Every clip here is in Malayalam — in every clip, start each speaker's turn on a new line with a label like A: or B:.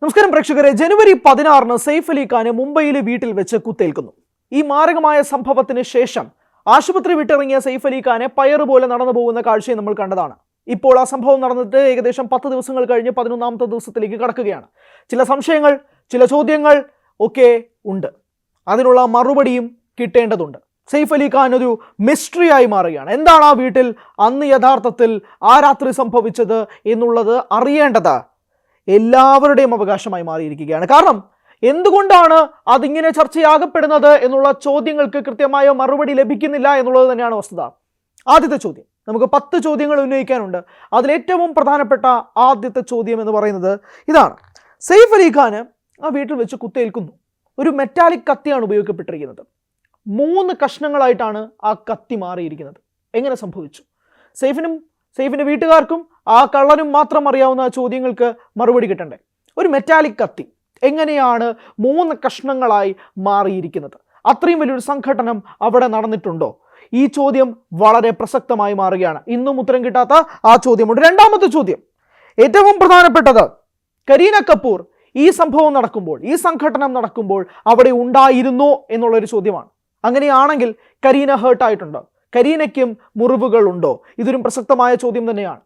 A: നമസ്കാരം പ്രേക്ഷകരെ, ജനുവരി 16 സെയ്ഫ് അലി ഖാന് മുംബൈയിലെ വീട്ടിൽ വെച്ച് കുത്തേൽക്കുന്നു. ഈ മാരകമായ സംഭവത്തിന് ശേഷം ആശുപത്രി വിട്ടിറങ്ങിയ സെയ്ഫ് അലി ഖാനെ പയറുപോലെ നടന്നു പോകുന്ന കാഴ്ചയും നമ്മൾ കണ്ടതാണ്. ഇപ്പോൾ ആ സംഭവം നടന്നിട്ട് ഏകദേശം 10 ദിവസങ്ങൾ കഴിഞ്ഞ് 11ാമത്തെ ദിവസത്തിലേക്ക് കടക്കുകയാണ്. ചില സംശയങ്ങൾ, ചില ചോദ്യങ്ങൾ ഒക്കെ ഉണ്ട്. അതിനുള്ള മറുപടിയും കിട്ടേണ്ടതുണ്ട്. സെയ്ഫ് അലി ഖാൻ ഒരു മിസ്റ്ററി ആയി മാറുകയാണ്. എന്താണ് ആ വീട്ടിൽ അന്ന് യഥാർത്ഥത്തിൽ ആ രാത്രി സംഭവിച്ചത് എന്നുള്ളത് അറിയേണ്ടത് എല്ലാവരുടെയും അവകാശമായി മാറിയിരിക്കുകയാണ്. കാരണം എന്തുകൊണ്ടാണ് അതിങ്ങനെ ചർച്ചയാകപ്പെടുന്നത് എന്നുള്ള ചോദ്യങ്ങൾക്ക് കൃത്യമായ മറുപടി ലഭിക്കുന്നില്ല എന്നുള്ളത് തന്നെയാണ് വസ്തുത. ആദ്യത്തെ ചോദ്യം, നമുക്ക് 10 ചോദ്യങ്ങൾ ഉന്നയിക്കാനുണ്ട്. അതിലേറ്റവും പ്രധാനപ്പെട്ട ആദ്യത്തെ ചോദ്യം എന്ന് പറയുന്നത് ഇതാണ്. സെയ്ഫ് അലി ഖാന് ആ വീട്ടിൽ വെച്ച് കുത്തേൽക്കുന്നു. ഒരു മെറ്റാലിക് കത്തിയാണ് ഉപയോഗിക്കപ്പെട്ടിരിക്കുന്നത്. 3 കഷ്ണങ്ങളായിട്ടാണ് ആ കത്തി മാറിയിരിക്കുന്നത്. എങ്ങനെ സംഭവിച്ചു? സെയ്ഫിന്റെ വീട്ടുകാർക്കും ആ കള്ളനും മാത്രം അറിയാവുന്ന ചോദ്യങ്ങൾക്ക് മറുപടി കിട്ടണ്ടേ. ഒരു മെറ്റാലിക് കത്തി എങ്ങനെയാണ് 3 കഷ്ണങ്ങളായി മാറിയിരിക്കുന്നത്? അത്രയും വലിയൊരു സംഘടനം അവിടെ നടന്നിട്ടുണ്ടോ? ഈ ചോദ്യം വളരെ പ്രസക്തമായി മാറുകയാണ്. ഇന്നും ഉത്തരം കിട്ടാത്ത ആ ചോദ്യമുണ്ട്. രണ്ടാമത്തെ ചോദ്യം, ഏറ്റവും പ്രധാനപ്പെട്ടത്, കരീന കപൂർ ഈ സംഭവം നടക്കുമ്പോൾ, ഈ സംഘടനം നടക്കുമ്പോൾ അവിടെ ഉണ്ടായിരുന്നോ എന്നുള്ളൊരു ചോദ്യമാണ്. അങ്ങനെയാണെങ്കിൽ കരീന ഹേർട്ടായിട്ടുണ്ടോ? കരീനയ്ക്കും മുറിവുകൾ ഉണ്ടോ? ഇതൊരു പ്രസക്തമായ ചോദ്യം തന്നെയാണ്.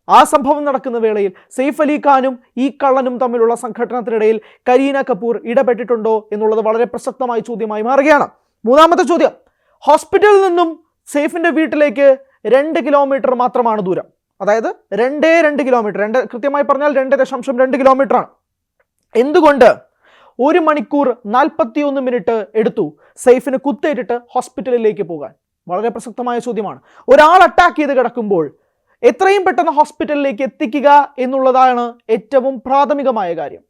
A: ആ സംഭവം നടക്കുന്ന വേളയിൽ സെയ്ഫ് അലി ഖാനും ഈ കള്ളനും തമ്മിലുള്ള സംഘടനത്തിനിടയിൽ കരീന കപൂർ ഇടപെട്ടിട്ടുണ്ടോ എന്നുള്ളത് വളരെ പ്രസക്തമായ ചോദ്യമായി മാറുകയാണ്. മൂന്നാമത്തെ ചോദ്യം, ഹോസ്പിറ്റലിൽ നിന്നും സെയ്ഫിന്റെ വീട്ടിലേക്ക് 2 കിലോമീറ്റർ മാത്രമാണ് ദൂരം. അതായത് 2 കിലോമീറ്റർ, കൃത്യമായി പറഞ്ഞാൽ 2.2 കിലോമീറ്റർ ആണ്. എന്തുകൊണ്ട് 1 മണിക്കൂർ 41 മിനിറ്റ് എടുത്തു സെയ്ഫിന് കുത്തേറ്റിട്ട് ഹോസ്പിറ്റലിലേക്ക് പോകാൻ? വളരെ പ്രസക്തമായ ചോദ്യമാണ്. ഒരാൾ അറ്റാക്ക് ചെയ്ത് കിടക്കുമ്പോൾ എത്രയും പെട്ടെന്ന് ഹോസ്പിറ്റലിലേക്ക് എത്തിക്കുക എന്നുള്ളതാണ് ഏറ്റവും പ്രാഥമികമായ കാര്യം.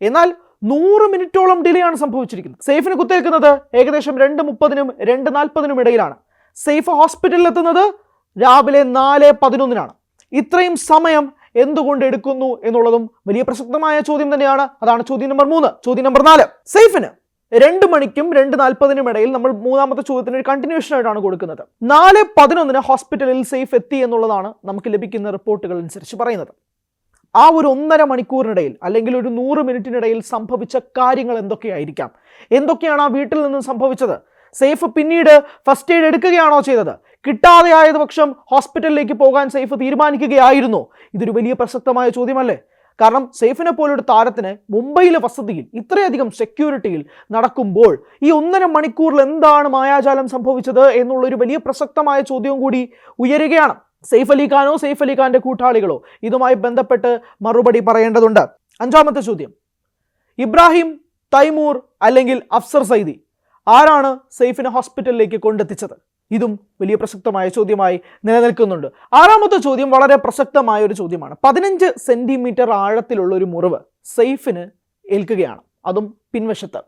A: എന്നാൽ 100 മിനിറ്റോളം ഡിലേ ആണ് സംഭവിച്ചിരിക്കുന്നത്. സെയ്ഫിന് കുത്തേൽക്കുന്നത് ഏകദേശം 2:30-നും 2:40-നും ഇടയിലാണ്. സെയ്ഫ് ഹോസ്പിറ്റലിൽ എത്തുന്നത് രാവിലെ 4:11-നാണ്. ഇത്രയും സമയം എന്തുകൊണ്ട് എടുക്കുന്നു എന്നുള്ളതും വലിയ പ്രസക്തമായ ചോദ്യം തന്നെയാണ്. അതാണ് ചോദ്യം നമ്പർ 3. ചോദ്യം നമ്പർ 4, സെയ്ഫിന് 2 മണിക്കും 2:40-നും ഇടയിൽ നമ്മൾ മൂന്നാമത്തെ ചോദ്യത്തിന് ഒരു കണ്ടിന്യൂഷൻ ആയിട്ടാണ് കൊടുക്കുന്നത്. 4:11 ഹോസ്പിറ്റലിൽ സെയ്ഫ് എത്തി എന്നുള്ളതാണ് നമുക്ക് ലഭിക്കുന്ന റിപ്പോർട്ടുകൾ അനുസരിച്ച് പറയുന്നത്. ആ ഒരു 1.5 മണിക്കൂറിനിടയിൽ അല്ലെങ്കിൽ ഒരു 100 മിനിറ്റിനിടയിൽ സംഭവിച്ച കാര്യങ്ങൾ എന്തൊക്കെയായിരിക്കാം? എന്തൊക്കെയാണ് ആ വീട്ടിൽ നിന്ന് സംഭവിച്ചത്? സെയ്ഫ് പിന്നീട് ഫസ്റ്റ് എയ്ഡ് എടുക്കുകയാണോ ചെയ്തത്? കിട്ടാതെ ആയത് പക്ഷം ഹോസ്പിറ്റലിലേക്ക് പോകാൻ സെയ്ഫ് തീരുമാനിക്കുകയായിരുന്നോ? ഇതൊരു വലിയ പ്രസക്തമായ ചോദ്യമല്ലേ? കാരണം സെയ്ഫിനെ പോലൊരു താരത്തിന് മുംബൈയിലെ വസതിയിൽ ഇത്രയധികം സെക്യൂരിറ്റിയിൽ നടക്കുമ്പോൾ ഈ 1.5 മണിക്കൂറിൽ എന്താണ് മായാജാലം സംഭവിച്ചത് എന്നുള്ളൊരു വലിയ പ്രസക്തമായ ചോദ്യവും കൂടി ഉയരുകയാണ്. സെയ്ഫ് അലി ഖാനോ സെയ്ഫ് അലി ഖാന്റെ കൂട്ടാളികളോ ഇതുമായി ബന്ധപ്പെട്ട് മറുപടി പറയേണ്ടതുണ്ട്. 5ാമത്തെ ചോദ്യം, ഇബ്രാഹിം, തൈമൂർ അല്ലെങ്കിൽ അഫ്സർ സൈദി ആരാണ് സെയ്ഫിനെ ഹോസ്പിറ്റലിലേക്ക് കൊണ്ടെത്തിച്ചത്? ഇതും വലിയ പ്രസക്തമായ ചോദ്യമായി നിലനിൽക്കുന്നുണ്ട്. 6ാമത്തെ ചോദ്യം വളരെ പ്രസക്തമായ ഒരു ചോദ്യമാണ്. 15 സെന്റിമീറ്റർ ആഴത്തിലുള്ള ഒരു മുറിവ് സെയ്ഫിന് ഏൽക്കുകയാണ്, അതും പിൻവശത്ത്.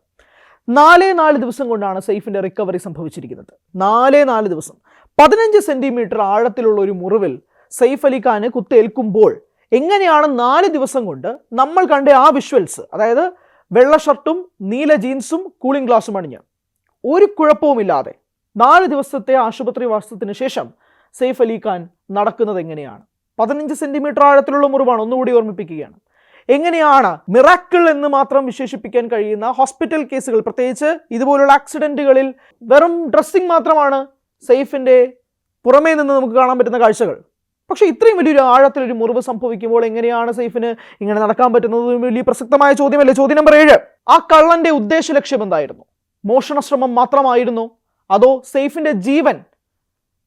A: 4 ദിവസം കൊണ്ടാണ് സെയ്ഫിന്റെ റിക്കവറി സംഭവിച്ചിരിക്കുന്നത്. 4 ദിവസം. 15 സെന്റിമീറ്റർ ആഴത്തിലുള്ള ഒരു മുറിവിൽ സെയ്ഫ് അലി ഖാന് കുത്തേൽക്കുമ്പോൾ എങ്ങനെയാണ് 4 ദിവസം കൊണ്ട് നമ്മൾ കണ്ട ആ വിഷ്വൽസ്, അതായത് വെള്ള ഷർട്ടും നീല ജീൻസും കൂളിംഗ് ഗ്ലാസും അണിഞ്ഞ് ഒരു കുഴപ്പവുമില്ലാതെ 4 ദിവസത്തെ ആശുപത്രി വാസത്തിന് ശേഷം സെയ്ഫ് അലി ഖാൻ നടക്കുന്നത് എങ്ങനെയാണ്? 15 സെന്റിമീറ്റർ ആഴത്തിലുള്ള മുറിവാണ്, ഒന്നുകൂടി ഓർമ്മിപ്പിക്കുകയാണ്. എങ്ങനെയാണ് മിറാക്കിൾ എന്ന് മാത്രം വിശേഷിപ്പിക്കാൻ കഴിയുന്ന ഹോസ്പിറ്റൽ കേസുകൾ, പ്രത്യേകിച്ച് ഇതുപോലുള്ള ആക്സിഡന്റുകളിൽ വെറും ഡ്രസ്സിങ് മാത്രമാണ് സെയ്ഫിന്റെ പുറമേ നിന്ന് നമുക്ക് കാണാൻ പറ്റുന്ന കാഴ്ചകൾ. പക്ഷേ ഇത്രയും വലിയൊരു ആഴത്തിലൊരു മുറിവ് സംഭവിക്കുമ്പോൾ എങ്ങനെയാണ് സെയ്ഫിന് ഇങ്ങനെ നടക്കാൻ പറ്റുന്നത്? വലിയ പ്രസക്തമായ ചോദ്യമല്ലേ. ചോദ്യം നമ്പർ 7, ആ കള്ളന്റെ ഉദ്ദേശ ലക്ഷ്യം എന്തായിരുന്നു? മോഷണ ശ്രമം മാത്രമായിരുന്നോ അതോ സെയ്ഫിന്റെ ജീവൻ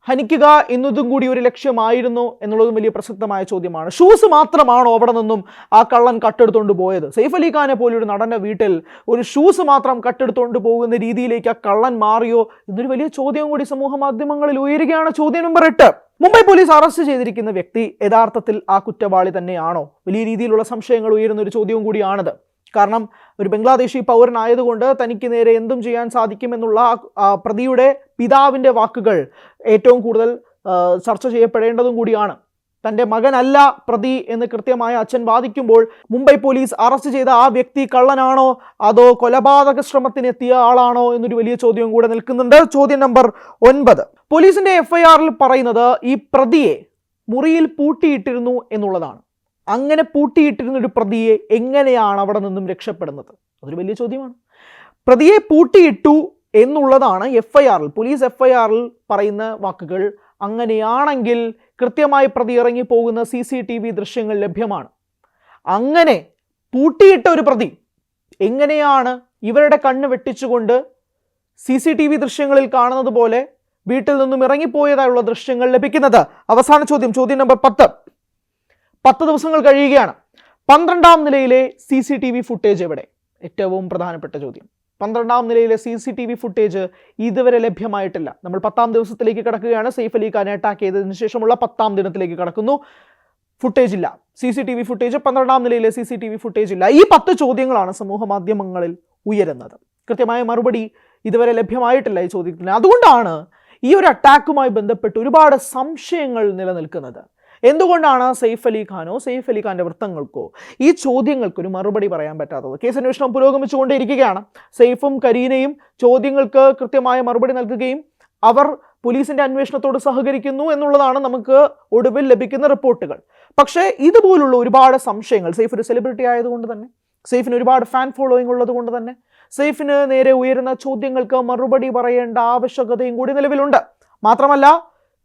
A: ഹനിക്കുക എന്നതും കൂടി ഒരു ലക്ഷ്യമായിരുന്നോ എന്നുള്ളതും വലിയ പ്രസക്തമായ ചോദ്യമാണ്. ഷൂസ് മാത്രമാണോ അവിടെ നിന്നും ആ കള്ളൻ കട്ടെടുത്തുകൊണ്ട് പോയത്? സെയ്ഫ് അലി ഖാനെ പോലൊരു നടന്റെ വീട്ടിൽ ഒരു ഷൂസ് മാത്രം കട്ടെടുത്തുകൊണ്ട് പോകുന്ന രീതിയിലേക്ക് ആ കള്ളൻ മാറിയോ എന്നൊരു വലിയ ചോദ്യം കൂടി സമൂഹ മാധ്യമങ്ങളിൽ ഉയരുകയാണ്. ചോദ്യം നമ്പർ 8, മുംബൈ പോലീസ് അറസ്റ്റ് ചെയ്തിരിക്കുന്ന വ്യക്തി യഥാർത്ഥത്തിൽ ആ കുറ്റവാളി തന്നെയാണോ? വലിയ രീതിയിലുള്ള സംശയങ്ങൾ ഉയരുന്ന ഒരു ചോദ്യവും കൂടിയാണിത്. കാരണം ഒരു ബംഗ്ലാദേശി പൗരനായതുകൊണ്ട് തനിക്ക് നേരെ എന്തും ചെയ്യാൻ സാധിക്കുമെന്നുള്ള പ്രതിയുടെ പിതാവിൻ്റെ വാക്കുകൾ ഏറ്റവും കൂടുതൽ ചർച്ച ചെയ്യപ്പെടേണ്ടതും കൂടിയാണ്. തൻ്റെ മകനല്ല പ്രതി എന്ന് കൃത്യമായ അച്ഛൻ വാദിക്കുമ്പോൾ മുംബൈ പോലീസ് അറസ്റ്റ് ചെയ്ത ആ വ്യക്തി കള്ളനാണോ അതോ കൊലപാതക ശ്രമത്തിനെത്തിയ ആളാണോ എന്നൊരു വലിയ ചോദ്യവും കൂടെ നിൽക്കുന്നുണ്ട്. ചോദ്യം നമ്പർ 9, പോലീസിന്റെ FIRൽ പറയുന്നത് ഈ പ്രതിയെ മുറിയിൽ പൂട്ടിയിട്ടിരുന്നു എന്നുള്ളതാണ്. അങ്ങനെ പൂട്ടിയിട്ടിരുന്നൊരു പ്രതിയെ എങ്ങനെയാണ് അവിടെ നിന്നും രക്ഷപ്പെടുന്നത്? അതൊരു വലിയ ചോദ്യമാണ്. പ്രതിയെ പൂട്ടിയിട്ടു എന്നുള്ളതാണ് FIR-ൽ, പോലീസ് FIR-ൽ പറയുന്ന വാക്കുകൾ. അങ്ങനെയാണെങ്കിൽ കൃത്യമായി പ്രതി ഇറങ്ങി പോകുന്ന CCTV ദൃശ്യങ്ങൾ ലഭ്യമാണ്. അങ്ങനെ പൂട്ടിയിട്ട ഒരു പ്രതി എങ്ങനെയാണ് ഇവരുടെ കണ്ണ് വെട്ടിച്ചുകൊണ്ട് CCTV ദൃശ്യങ്ങളിൽ കാണുന്നത് പോലെ വീട്ടിൽ നിന്നും ഇറങ്ങിപ്പോയതായുള്ള ദൃശ്യങ്ങൾ ലഭിക്കുന്നത്? അവസാന ചോദ്യം നമ്പർ 10 ദിവസങ്ങൾ കഴിയുകയാണ്. 12ാം നിലയിലെ CCTV ഫുട്ടേജ് എവിടെ? ഏറ്റവും പ്രധാനപ്പെട്ട ചോദ്യം. 12ാം നിലയിലെ CCTV ഫുട്ടേജ് ഇതുവരെ ലഭ്യമായിട്ടില്ല. നമ്മൾ 10ാം ദിവസത്തിലേക്ക് കടക്കുകയാണ്. സെയ്ഫ് അലി ഖാനെ അറ്റാക്ക് ചെയ്തതിനു ശേഷമുള്ള 10ാം ദിനത്തിലേക്ക് കടക്കുന്നു. ഫുട്ടേജ് ഇല്ല. CCTV ഫുട്ടേജ്, 12ാം നിലയിലെ CCTV ഫുട്ടേജ് ഇല്ല. ഈ 10 ചോദ്യങ്ങളാണ് സമൂഹ മാധ്യമങ്ങളിൽ ഉയരുന്നത്. കൃത്യമായ മറുപടി ഇതുവരെ ലഭ്യമായിട്ടില്ല ഈ ചോദ്യത്തിന്. അതുകൊണ്ടാണ് ഈ ഒരു അറ്റാക്കുമായി ബന്ധപ്പെട്ട് ഒരുപാട് സംശയങ്ങൾ നിലനിൽക്കുന്നത്. എന്തുകൊണ്ടാണ് സെയ്ഫ് അലി ഖാനോ സെയ്ഫ് അലി ഖാന്റെ വൃത്തങ്ങൾക്കോ ഈ ചോദ്യങ്ങൾക്കൊരു മറുപടി പറയാൻ പറ്റാത്തത്? കേസന്വേഷണം പുരോഗമിച്ചുകൊണ്ടേയിരിക്കുകയാണ്. സെയ്ഫും കരീനയും ചോദ്യങ്ങൾക്ക് കൃത്യമായ മറുപടി നൽകുകയും അവർ പോലീസിന്റെ അന്വേഷണത്തോട് സഹകരിക്കുന്നു എന്നുള്ളതാണ് നമുക്ക് ഒടുവിൽ ലഭിക്കുന്ന റിപ്പോർട്ടുകൾ. പക്ഷേ ഇതുപോലുള്ള ഒരുപാട് സംശയങ്ങൾ, സെയ്ഫ് ഒരു സെലിബ്രിറ്റി ആയതുകൊണ്ട് തന്നെ, സെയ്ഫിന് ഒരുപാട് ഫാൻ ഫോളോയിങ് ഉള്ളത് കൊണ്ട് തന്നെ സെയ്ഫിന് നേരെ ഉയരുന്ന ചോദ്യങ്ങൾക്ക് മറുപടി പറയേണ്ട ആവശ്യകതയും കൂടി നിലവിലുണ്ട്. മാത്രമല്ല,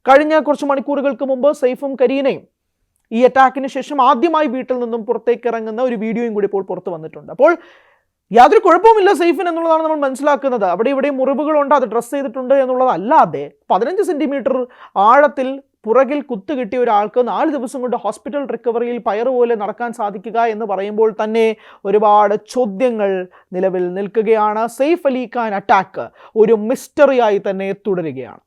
A: കഴിഞ്ഞ കുറച്ച് മണിക്കൂറുകൾക്ക് മുമ്പ് സെയ്ഫും കരീനയും ഈ അറ്റാക്കിന് ശേഷം ആദ്യമായി വീട്ടിൽ നിന്നും പുറത്തേക്ക് ഇറങ്ങുന്ന ഒരു വീഡിയോയും കൂടി ഇപ്പോൾ പുറത്തു വന്നിട്ടുണ്ട്. അപ്പോൾ യാതൊരു കുഴപ്പവുമില്ല സെയ്ഫിന് എന്നുള്ളതാണ് നമ്മൾ മനസ്സിലാക്കുന്നത്. അവിടെ ഇവിടെ മുറിവുകളുണ്ട്, അത് ഡ്രസ്സ് ചെയ്തിട്ടുണ്ട് എന്നുള്ളതല്ലാതെ 15 സെന്റിമീറ്റർ ആഴത്തിൽ പുറകിൽ കുത്തു കിട്ടിയ ഒരാൾക്ക് 4 ദിവസം കൊണ്ട് ഹോസ്പിറ്റൽ റിക്കവറിയിൽ പയറ് പോലെ നടക്കാൻ സാധിക്കുക എന്ന് പറയുമ്പോൾ തന്നെ ഒരുപാട് ചോദ്യങ്ങൾ നിലവിൽ നിൽക്കുകയാണ്. സെയ്ഫ് അലി ഖാൻ അറ്റാക്ക് ഒരു മിസ്റ്ററിയായി തന്നെ തുടരുകയാണ്.